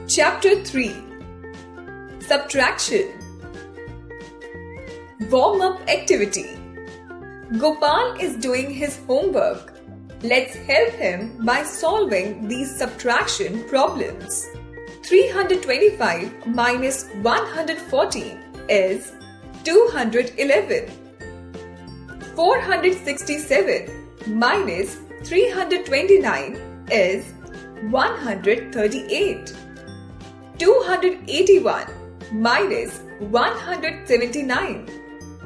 Chapter 3 Subtraction. Warm-up activity. Gopal is doing his homework. Let's help him by solving these subtraction problems. 325 minus 114 is 211. 467 minus 329 is 138. 281 minus 179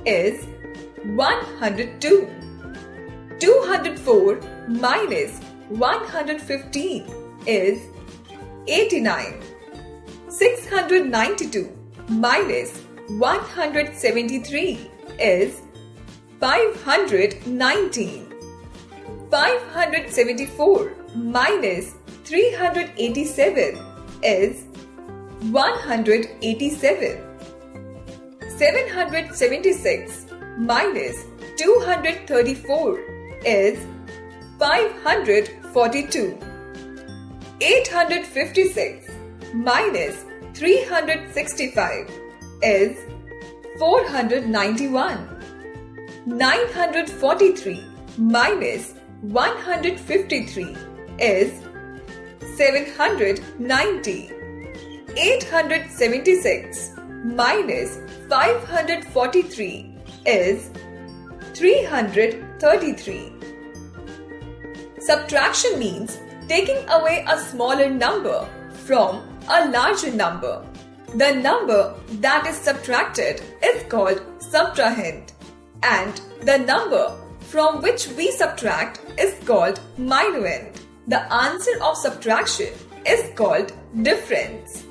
is 102. 204 minus 115 is 89. 692 minus 173 is 519. 574 minus 387 is 187. 776 minus 234 is 542. 856 minus 365 is 491. 943 minus 153 is 790. 876 minus 543 is 333. Subtraction means taking away a smaller number from a larger number. The number that is subtracted is called subtrahend, and the number from which we subtract is called minuend. The answer of subtraction is called difference.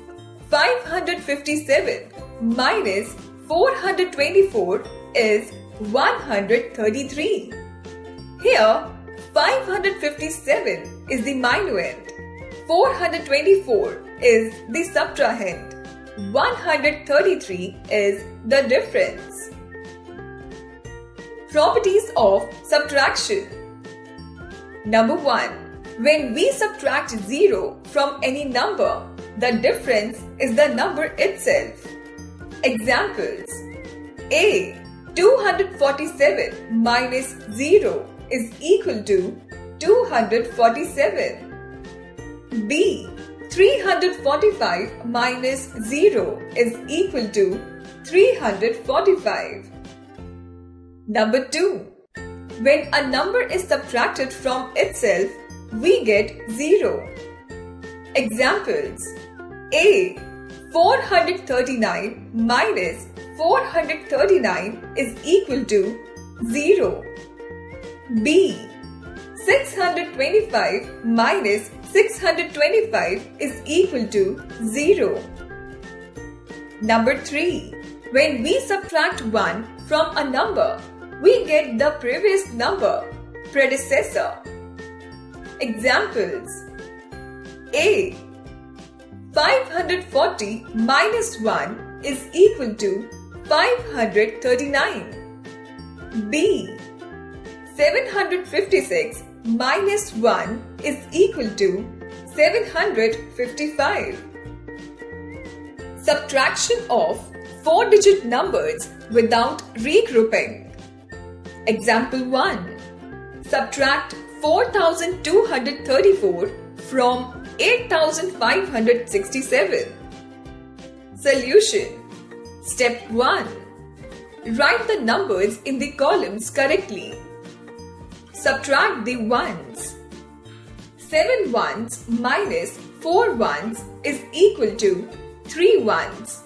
557 minus 424 is 133. Here, 557 is the minuend, 424 is the subtrahend, 133 is the difference. Properties of subtraction. Number 1. When we subtract 0 from any number, the difference is the number itself. Examples: A. 247 minus 0 is equal to 247. B. 345 minus 0 is equal to 345. Number 2. When a number is subtracted from itself, we get 0. Examples: A. 439 minus 439 is equal to 0. B. 625 minus 625 is equal to 0. Number 3. When we subtract 1 from a number, we get the previous number, predecessor. Examples: A. 540 minus 1 is equal to 539. B. 756 minus 1 is equal to 755. Subtraction of 4-digit numbers without regrouping. Example 1. Subtract 4,234 from 8,567. Solution. Step 1. Write the numbers in the columns correctly. Subtract the ones. 7 ones minus 4 ones is equal to 3 ones.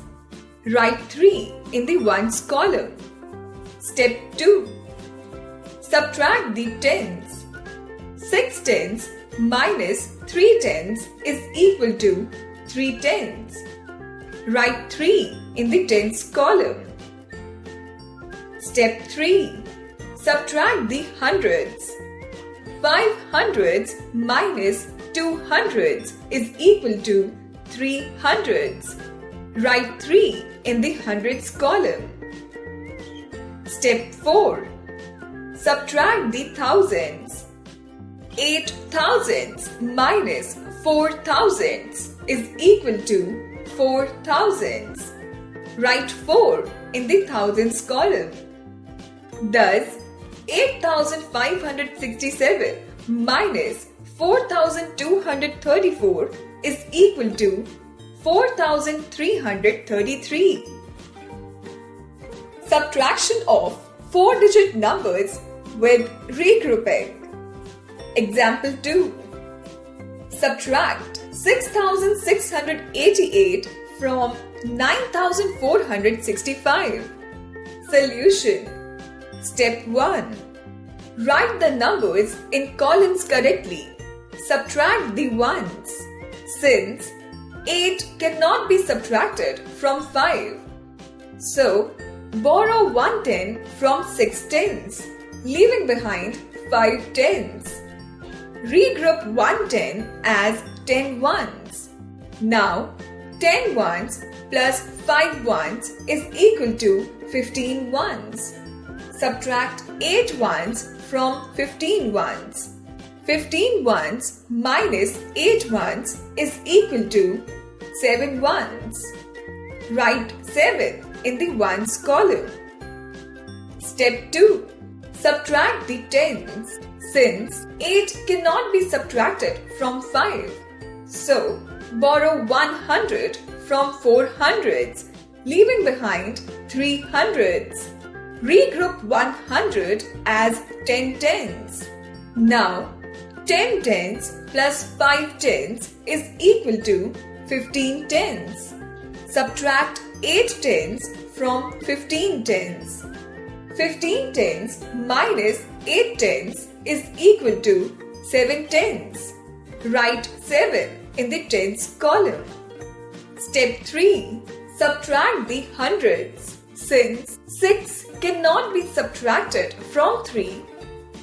Write 3 in the ones column. Step 2. Subtract the tens. 6 tens minus 3 tens is equal to 3 tens. Write 3 in the tens column. Step 3. Subtract the hundreds. 5 hundreds minus 2 hundreds is equal to 3 hundreds. Write 3 in the hundreds column. Step 4. Subtract the thousands. 8 thousands minus 4 thousands is equal to 4 thousands. Write 4 in the thousands column. Thus, 8,567 minus 4,234 is equal to 4,333. Subtraction of 4-digit numbers with regrouping. Example 2. Subtract 6,688 from 9,465. Solution. Step 1. Write the numbers in columns correctly. Subtract the ones. Since 8 cannot be subtracted from 5. So, borrow 1 10 from 6 tens, leaving behind 5 tens. Regroup 1 10 as 10 ones. Now, 10 ones plus 5 ones is equal to 15 ones. Subtract 8 ones from 15 ones. 15 ones minus 8 ones is equal to 7 ones. Write 7 in the ones column. Step 2. Subtract the tens. Since 8 cannot be subtracted from 5. So, borrow 100 from 4 hundreds, leaving behind 3 hundreds. Regroup 100 as 10 tens. Now, 10 tens plus 5 tens is equal to 15 tens. Subtract 8 tens from 15 tens. 15 tens minus 8 tens is equal to 7 tens. Write 7 in the tens column. Step 3. Subtract the hundreds. Since 6 cannot be subtracted from 3,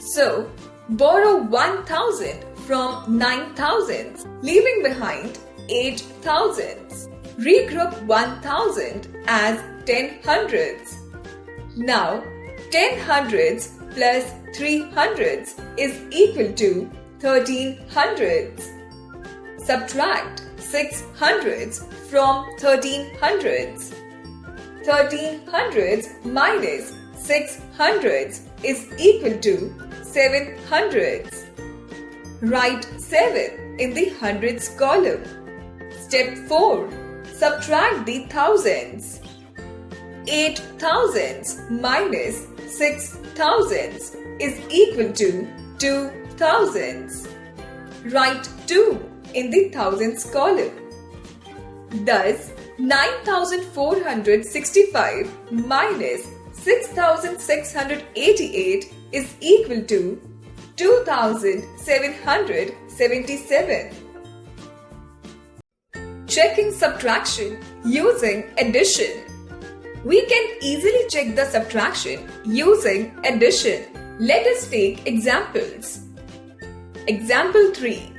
so borrow 1,000 from 9,000s, leaving behind 8,000s. Regroup 1,000 as 10 hundreds. Now, 10 hundreds plus 3 hundreds is equal to 13 hundreds. Subtract 6 hundreds from 13 hundreds. 13 hundreds minus 6 hundreds is equal to 7 hundreds. Write 7 in the hundreds column. Step 4. Subtract the thousands. 8 thousands minus 6 thousands is equal to 2 thousands. Write 2 in the thousands column. Thus, 9,465 minus 6,688 is equal to 2,777. Checking subtraction using addition. We can easily check the subtraction using addition. Let us take examples. Example 3.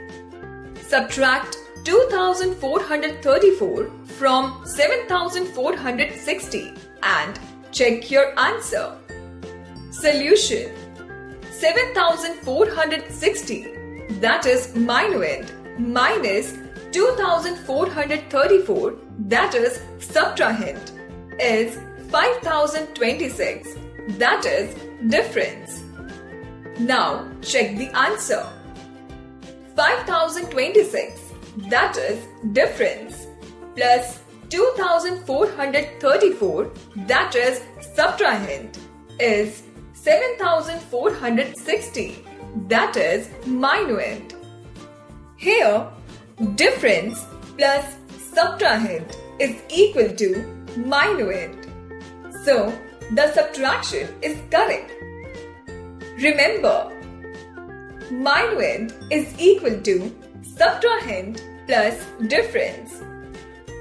Subtract 2,434 from 7,460 and check your answer. Solution. 7,460, that is minuend, minus 2,434, that is subtrahend, is 5,026, that is difference. Now check the answer. 5,026, that is difference, plus 2,434, that is subtrahend, is 7,460, that is minuend. Here, difference plus subtrahend is equal to minuend. So, the subtraction is correct. Remember, minuend is equal to subtrahend plus difference.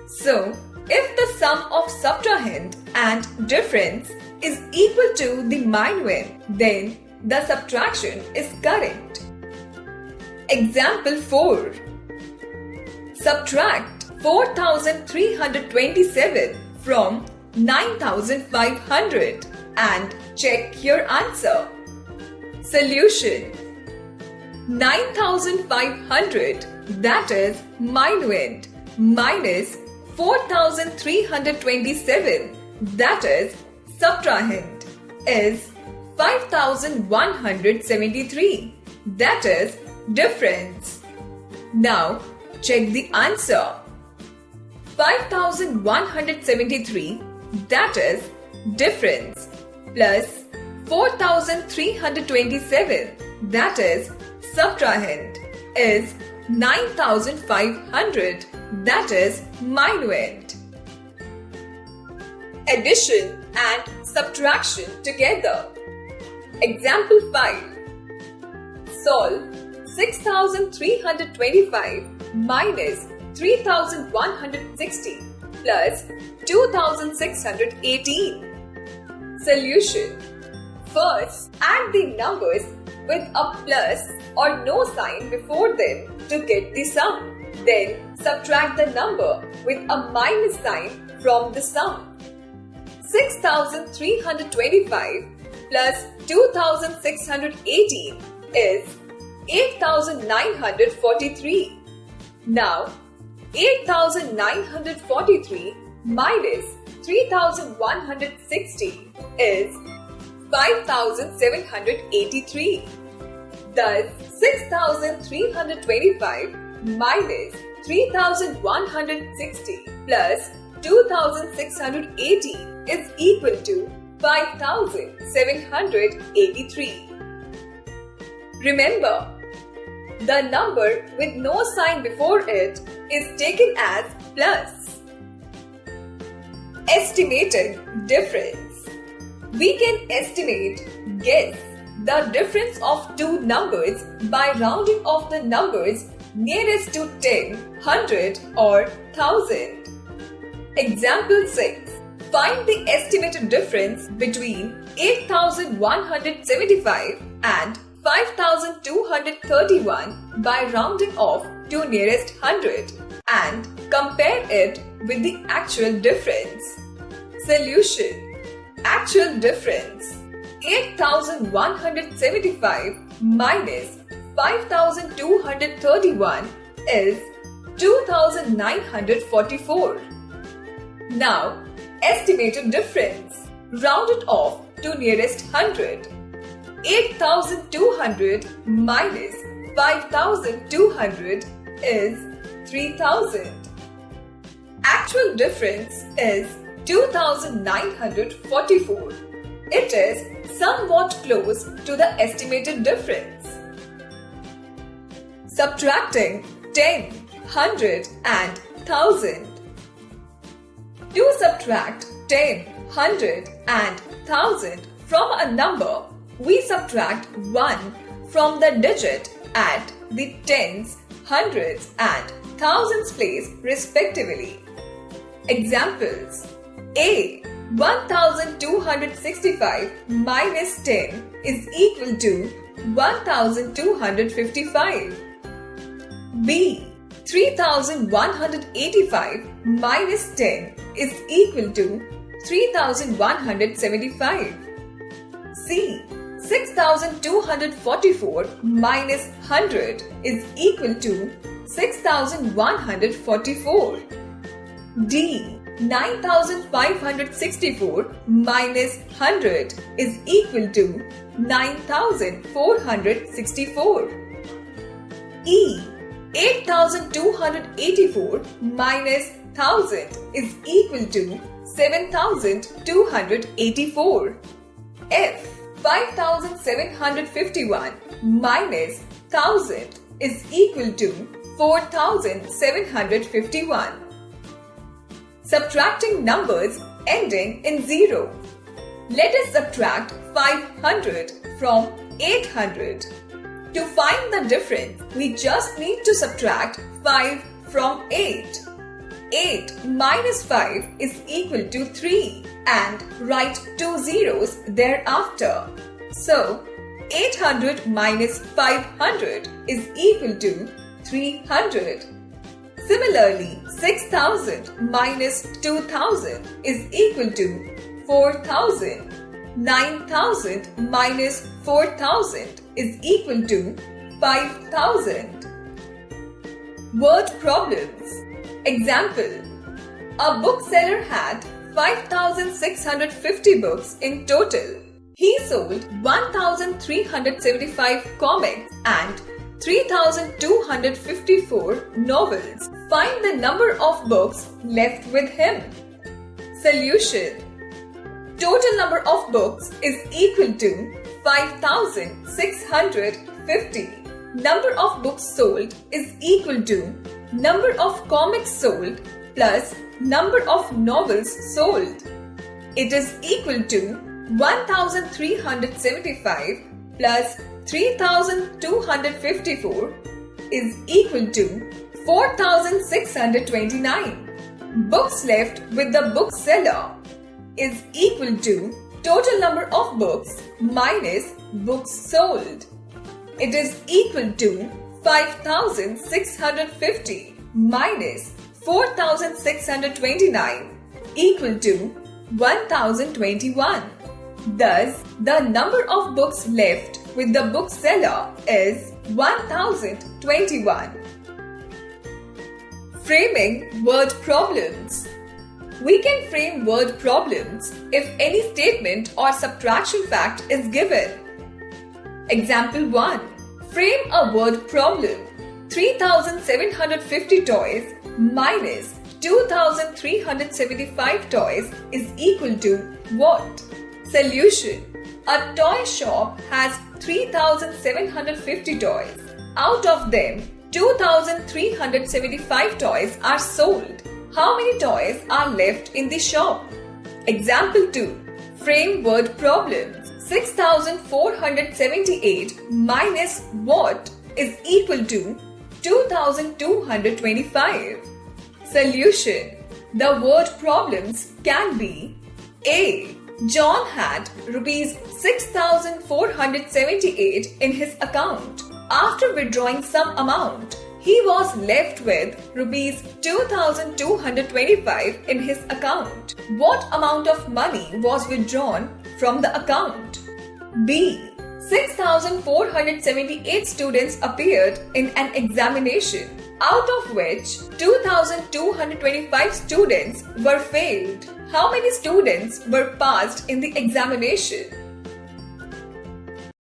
So, if the sum of subtrahend and difference is equal to the minuend, then the subtraction is correct. Example 4. Subtract 4,327 from 9,500 and check your answer. Solution. 9,500, that is minuend, minus 4,327, that is subtrahend, is 5,173, that is difference. Now check the answer. 5,173, that is difference, plus 4,327, that is subtrahend, is 9,500, that is minuend. Addition and subtraction together. Example 5. Solve 6,325 minus 3,160 plus 2,618. Solution. First, add the numbers with a plus or no sign before them to get the sum. Then subtract the number with a minus sign from the sum. 6,325 plus 2,618 is 8,943. Now, 8,943 minus 3,160 is 5,783. Thus, 6,325 minus 3,160 plus 2,680 is equal to 5,783. Remember, the number with no sign before it is taken as plus. Estimated difference. We can estimate, guess, the difference of two numbers by rounding off the numbers nearest to 10, 100 or 1000. Example 6. Find the estimated difference between 8,175 and 5,231 by rounding off to nearest 100 and compare it with the actual difference. Solution. Actual difference. 8,175 minus 5,231 is 2,944. Now, estimated difference. Round it off to nearest 100. 8,200 minus 5,200 is 3,000. Actual difference is 2,944. It is somewhat close to the estimated difference. Subtracting 10, 100 and 1000. To subtract 10, 100 and 1000 from a number, we subtract 1 from the digit at the tens, hundreds and thousands place respectively. Examples. A. 1265 minus 10 is equal to 1255. B. 3185 minus 10 is equal to 3175. C. 6244 minus 100 is equal to 6144. D. 9564 minus 100 is equal to 9464. E. 8284 minus 1000 is equal to 7284. F. 5751 minus 1000 is equal to 4751. Subtracting numbers ending in 0. Let us subtract 500 from 800. To find the difference, we just need to subtract 5 from 8. 8 minus 5 is equal to 3 and write 2 zeros thereafter. So, 800 minus 500 is equal to 300. Similarly, 6,000 minus 2,000 is equal to 4,000. 9,000 minus 4,000 is equal to 5,000. Word problems. Example: a bookseller had 5,650 books in total. He sold 1,375 comics and 3,254 novels. Find the number of books left with him. Solution: total number of books is equal to 5,650. Number of books sold is equal to number of comics sold plus number of novels sold. It is equal to 1,375 plus 3,254 is equal to 4,629. Books left with the bookseller is equal to total number of books minus books sold. It is equal to 5,650 minus 4,629 equal to 1,021. Thus, the number of books left with the bookseller is 1,021. Framing word problems. We can frame word problems if any statement or subtraction fact is given. Example 1. Frame a word problem. 3,750 toys minus 2,375 toys is equal to what? Solution: a toy shop has 3,750 toys. Out of them, 2,375 toys are sold. How many toys are left in the shop? Example 2. Frame word problems. 6,478 minus what is equal to 2,225. Solution: the word problems can be: A. John had rupees 6,478 in his account. After withdrawing some amount, he was left with rupees 2,225 in his account. What amount of money was withdrawn from the account? B. 6,478 students appeared in an examination, out of which 2,225 students were failed. How many students were passed in the examination?